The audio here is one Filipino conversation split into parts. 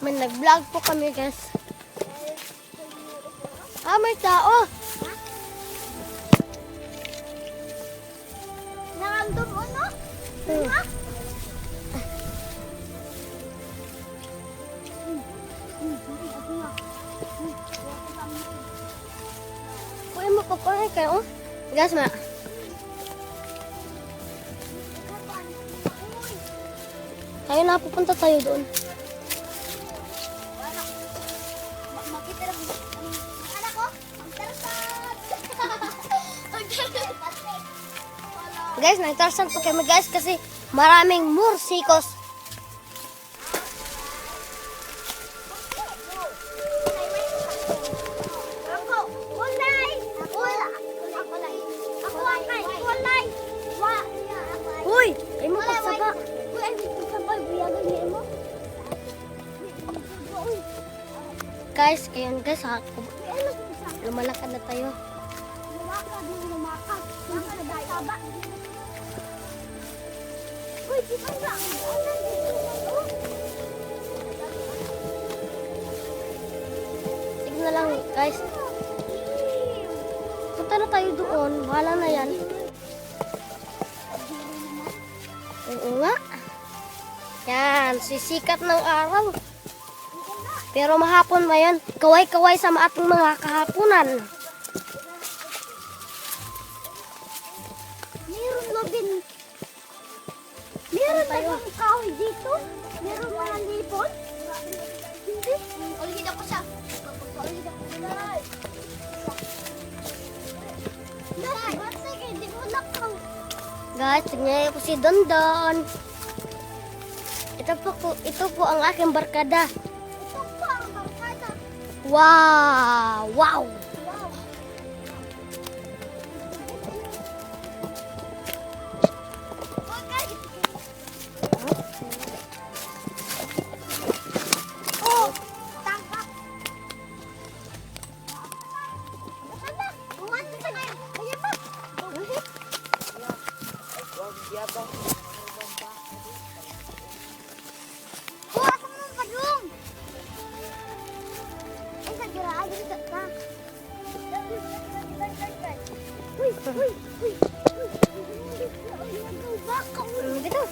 May nag-vlog po kami, guys. Ah, may tao. Narandom mo, no? Kuya mo papahay kayo. Guys, tayo na, pupunta tayo doon. Makita lang. Anak ko, magtarsad. Guys, nagtarsan po kami, guys, kasi maraming mursikos. Uy, ay mo pagsaba. Guys, ayun guys, lumalakad na tayo. Sige na lang, guys. Punta na tayo doon. Bahala na yan. Oo nga. Yan, sisikat ng araw. Pero mahapon ba yan? Kaway-kaway sa ating mga kahaponan. Meron na din. Meron na yung kahoy dito. Meron na ng lipon. Hindi. Ulit ako siya. Ulit ako siya. Sige, di ko nakaw. Guys, tignan po si Dondon. Ito po ang aking barkada. Ito pa ang barkada. Wow! Wow! Wow. Oh, tangkap. Sana, umasin sa ngayon. Ayan pa. Bukas mo ng padung. Ay, sa giraan din sa ka. Uy, uy, uy. Baka, Ano dito?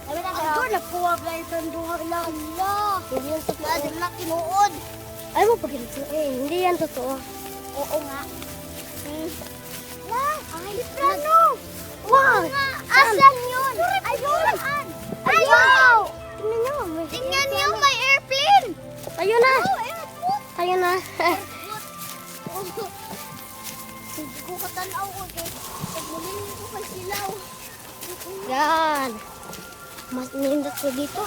ang doon, nakuha ka itong duha lang. Allah. Hindi yan totoo. Ladim na tinuod. Ay mo pagkilito. Hindi yan totoo. Oo nga. Lang, ang aeroplano. Wow! Nga, asan yun? Ayun. Ayaw. Tingnan nyo. Tingnan niyo, may airplane. Tayo na. Oh, airplane. Tayo na. Hindi ko katanaw ko. Pagmuling ko kay silaw. Yan. Mas nindot ko dito.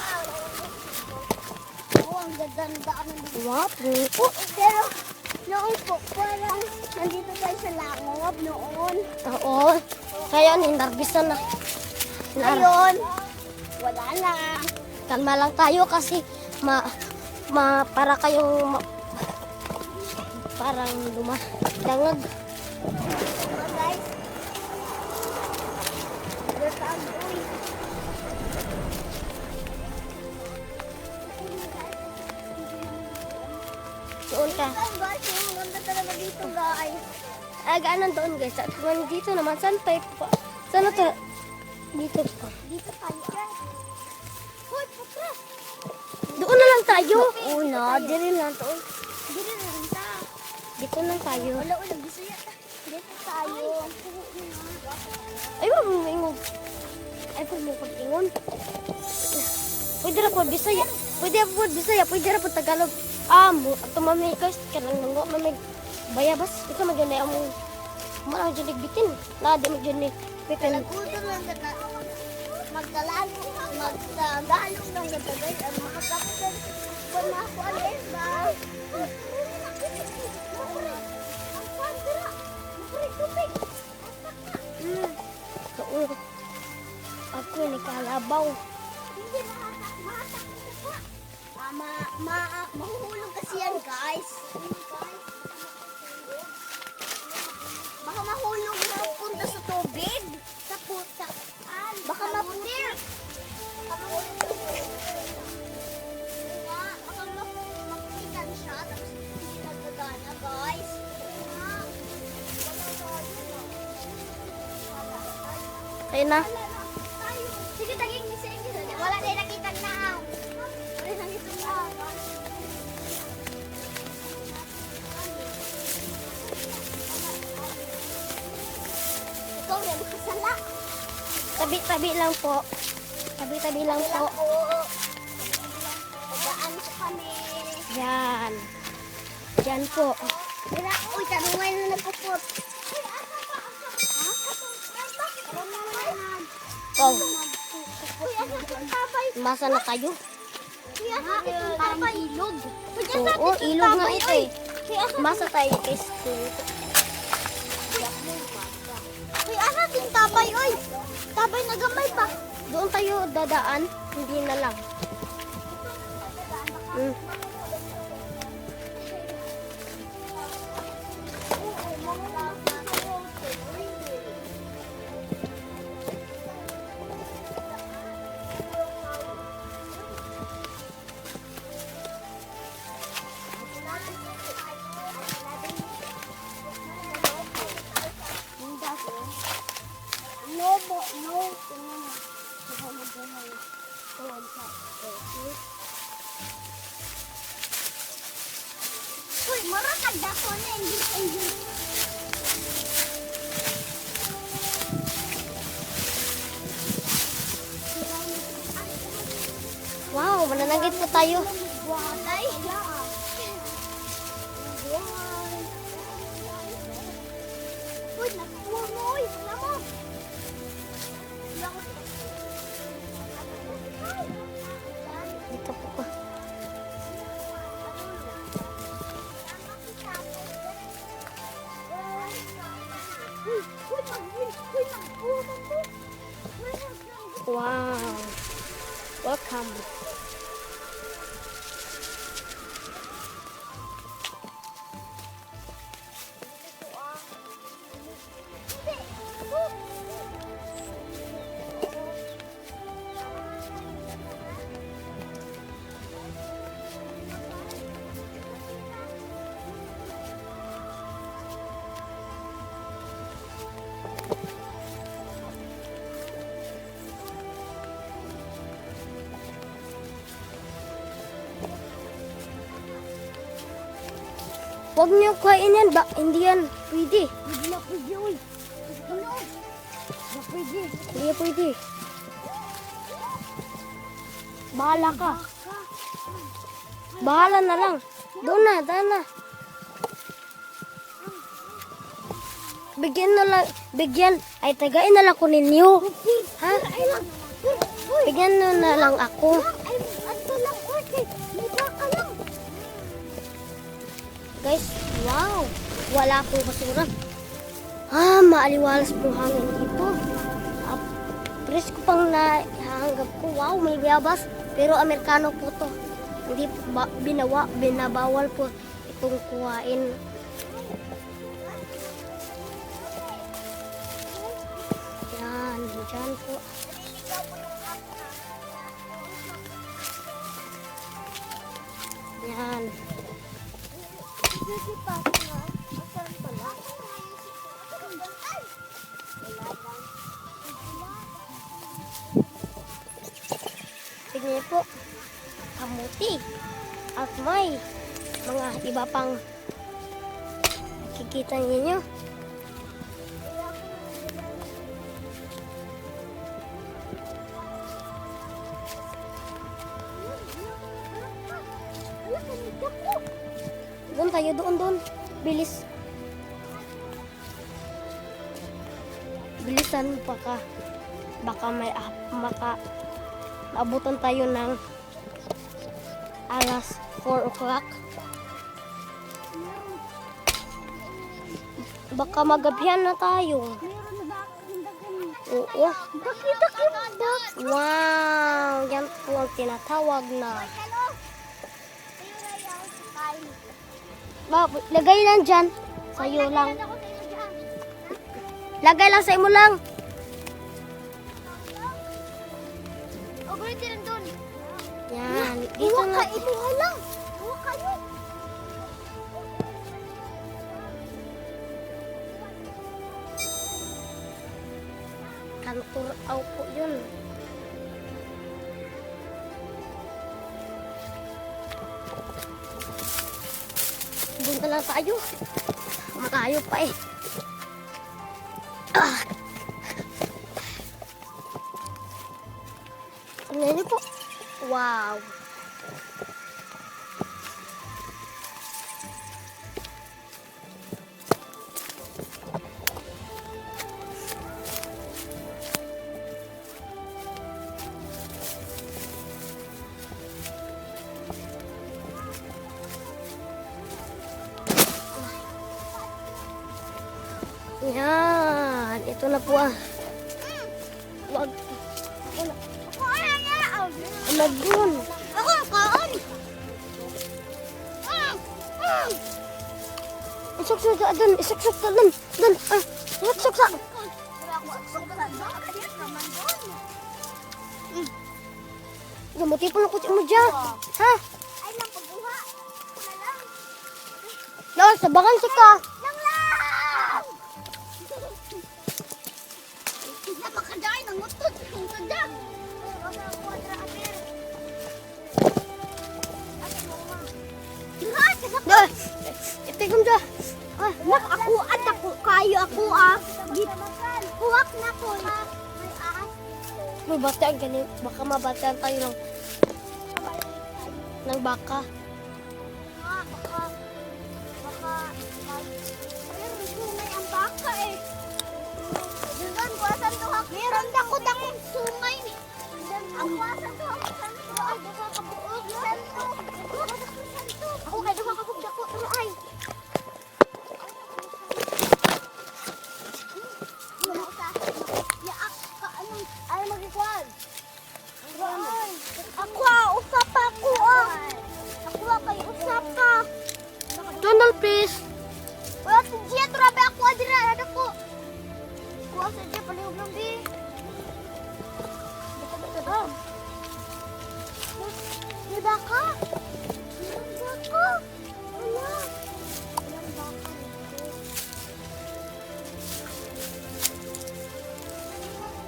Oo, ang ganda ng dito. Wow. Pero, noon po, parang nandito tayo sa Langob noon. Oo. Kaya ninarbisan na. Ngayon, wala na. Kalma lang tayo kasi para kayong parang dangag. Diba, guys? Bertaan, uy. Doon ka. Ay, guys, ang ganda talaga dito, guys. Ay, gaanan doon guys. At kung dito naman, saan tayo pa? Saan na to? Dito pa. Dito tayo, guys. Hoy, putra. Doon na lang tayo. Una, dili lang to. Dito na rin ta. Dito lang tayo. Wala, gusto yan. Dito tayo. Ay, mamingog. Ay, pag mo pag-ingon. Pwede na po Bisaya. Pwede na po Bisaya. Pwede na po Tagalog. Ito mami, guys. Kanang nanggo, mami. Bayabas. Ito magyan na yung marang dyan nagbitin. Nada mo dyan ni Pitan. Nagkuto lang na magdalalo ng gatagay at makakapitan ko na ako alin ba? Oo. Ako ni kalabaw. Hindi mahatak ko pa. Mahuhulog kasi yan, guys. Baka mahulog na punta sa tubig. Sa puta. Baka maputir. Baka maputir. Tayo na. Sige, taging isa. Wala na nakita na. Wala na nakita na. Ikaw rin, kasala. Tabi-tabi lang po. Tabi-tabi lang po. Tagaan ko kami. Yan. Yan po. Wala, uy, tanungan na nagpupot. Uy, asa pa? Ha? Bakit ka naman? Oh, Uy, asa yung tabay? masa na tayo? Uy, asa yung tabay? Ilog. Uy, asa Oo, yung ilog nga tabay, ito uy? eh. Uy, asa Masa tayo kay school. Uy, asa yung tabay, uy? Tabay na gamay pa. Doon tayo dadaan, hindi na lang. Mm. Uy, maratag dako na hindi. Wow, mananagit po tayo. Buhay. Uy, nakuha mo, uy. Wala mo. Dito po ko. Wow. Welcome. Huwag niyo kain yan. Hindi yan pwede. Hindi na pwede, uy. Ano? Hindi pwede. Hindi yan pwede. Bahala ka. Bahala na lang. Doon na. Bigyan. Ay, tagain na lang ko ninyo. Ha? Bigyan na lang ako. Ay, ato lang, uy. May baka lang. Guys, wow! Wala pong basura. Maaliwalas po hangin dito. Presko pang nahanggap ko. Wow, may bayabas. Pero Amerikano po to. Hindi po binabawal po itong kuhain. Yan, dyan po. Yan. Beauty pa nga. Asan pala? Tignan niyo po. Kamuti. At may mga iba pang nakikita ninyo. Doon tayo, doon. Bilis. Bilisan pa ka. Baka maabutan tayo ng alas 4 o'clock. Baka magabihan na tayo. Meron na ba akong dagan? Oo. Bakit Wow! Yan po ang tinatawag na. Hello? Sa'yo na yan. Kain. Lagay lang dyan. Sa'yo lang. Ako sa'yo dyan. Lagay lang sa imo lang. O, gulit din doon. Yan. Dito Iwa na. ka, ibuha lang. Iwa kayo. Kanturaw po yun. Doon na lang tayo. Malayo pa eh. Tingnan niyo po. Wow. Yan. Ito na po ah. Wag. Ano dun? Ako, kaon! Isok-sok ka dun. Isok-sok ka dun. Dun. Ah. Isok-sok ka. Gamuti po na kutsi mo dyan. Ha? Ay, lang pagbuha. Na lang. No, sabangan si ka. Lang lang! Napakadaay ng utot. Ang ganda. No. Itigom dyan. Ah, nak ako at ako kayo ako ah. Kuwak na ko. May ahas. May bataan ganun. Baka mabataan tayo ng baka. Ah, baka ayun, sungay ang baka eh. Doon, kuwasan to hak. Meron dakot-dakot sungay. Ang kuwasan to hak. Santo, ay, baka kabuog. Santo. Ako kay duha kabog dako. Pero ay. Ay, magikuan. Ako usap ako ah. Ako kay usap ka. Donald, please. Wala si Gia, turabi ako adira, ada ko. Kuha sa Gia, palihog lang di. May baka. May baka. Wala. Walang baka.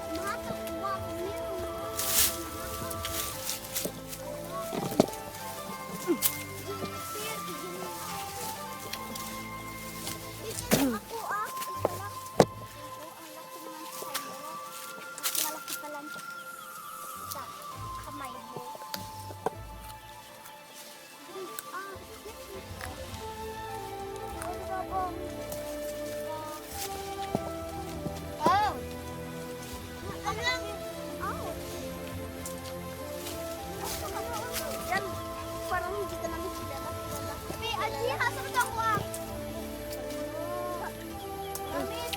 Mahatak ko ba? Meron. Ako ah, isa lang. Oh, ang laki naman sa'yo. Mas malaki pa lang sa kamay mo. Ah, ay, baba. Oh. Ano lang? Oh. Yan, parang hindi ka namin kilala. May Ali, hasunod ako ah. Amit.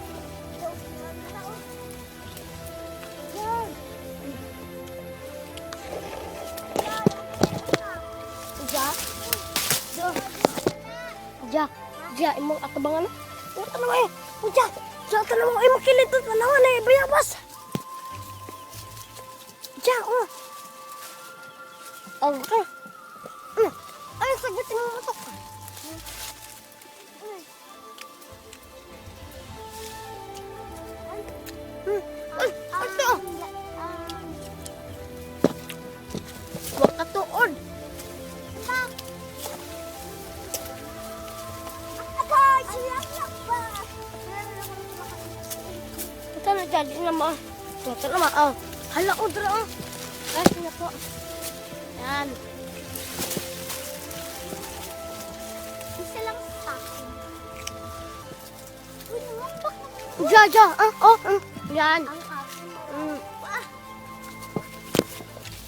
Yan. Ja. Ja. Ja, imong atabangan. Ano tanong eh? Ja. Ja, tanong mo imong kilit at tanawan eh bayabas. Ja, oh. Oh, okay. Ay, sagutin mo ito. Ay, ito. Huwag ka tuod. Ito na jadi naman. Ito naman. Oh. Hala, udra. Oh. Ay, sige po. Yan. Isa lang sa akin. Uy, namampak na. Ja, ja. Oh. Yan. Ang akin. Mm.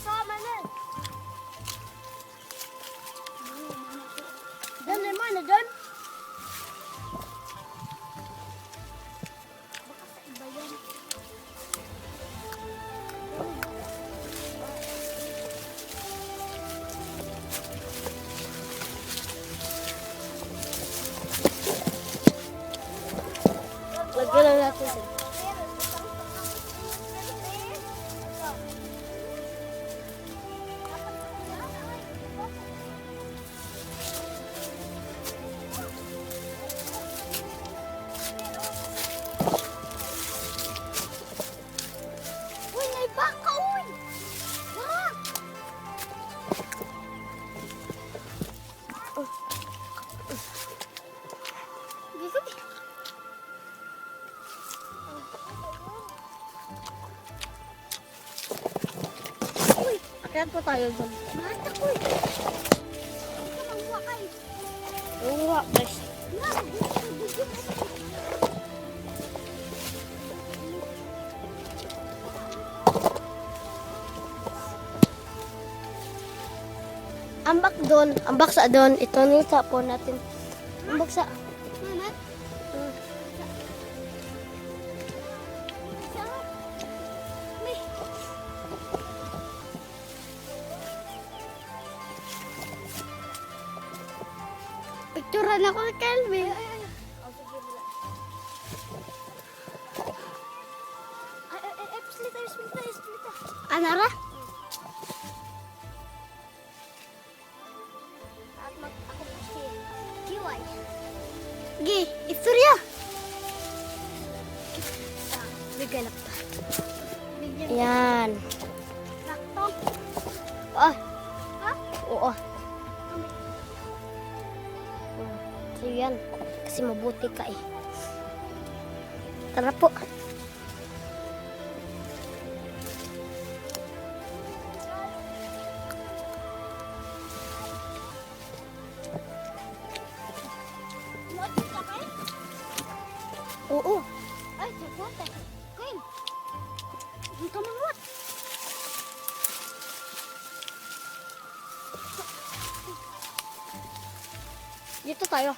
Sama na. Dan naman na dan. Baka sa iba yan. Lagyan lang natin. Meron, isang Kaya po tayo doon. Mata ko eh. Ito lang wakay. Oo nga, guys. Na, gusto. Ambak doon. Ambak sa doon. Ito na yung sapo natin. Ambak sa... Mana? May. Picturean ako kay Kelvin. Split. Anara? Ako si Kiwai. Gi, istorya. Bigyan ako. Bigyan Yan. Nakto. Ah, Ha? oo. So yan. Kasi mabuti ka eh. Tara po. Lotus ka kayo? Oo. Ay, sakwata. Kain. Hindi ka manguat. Dito tayo.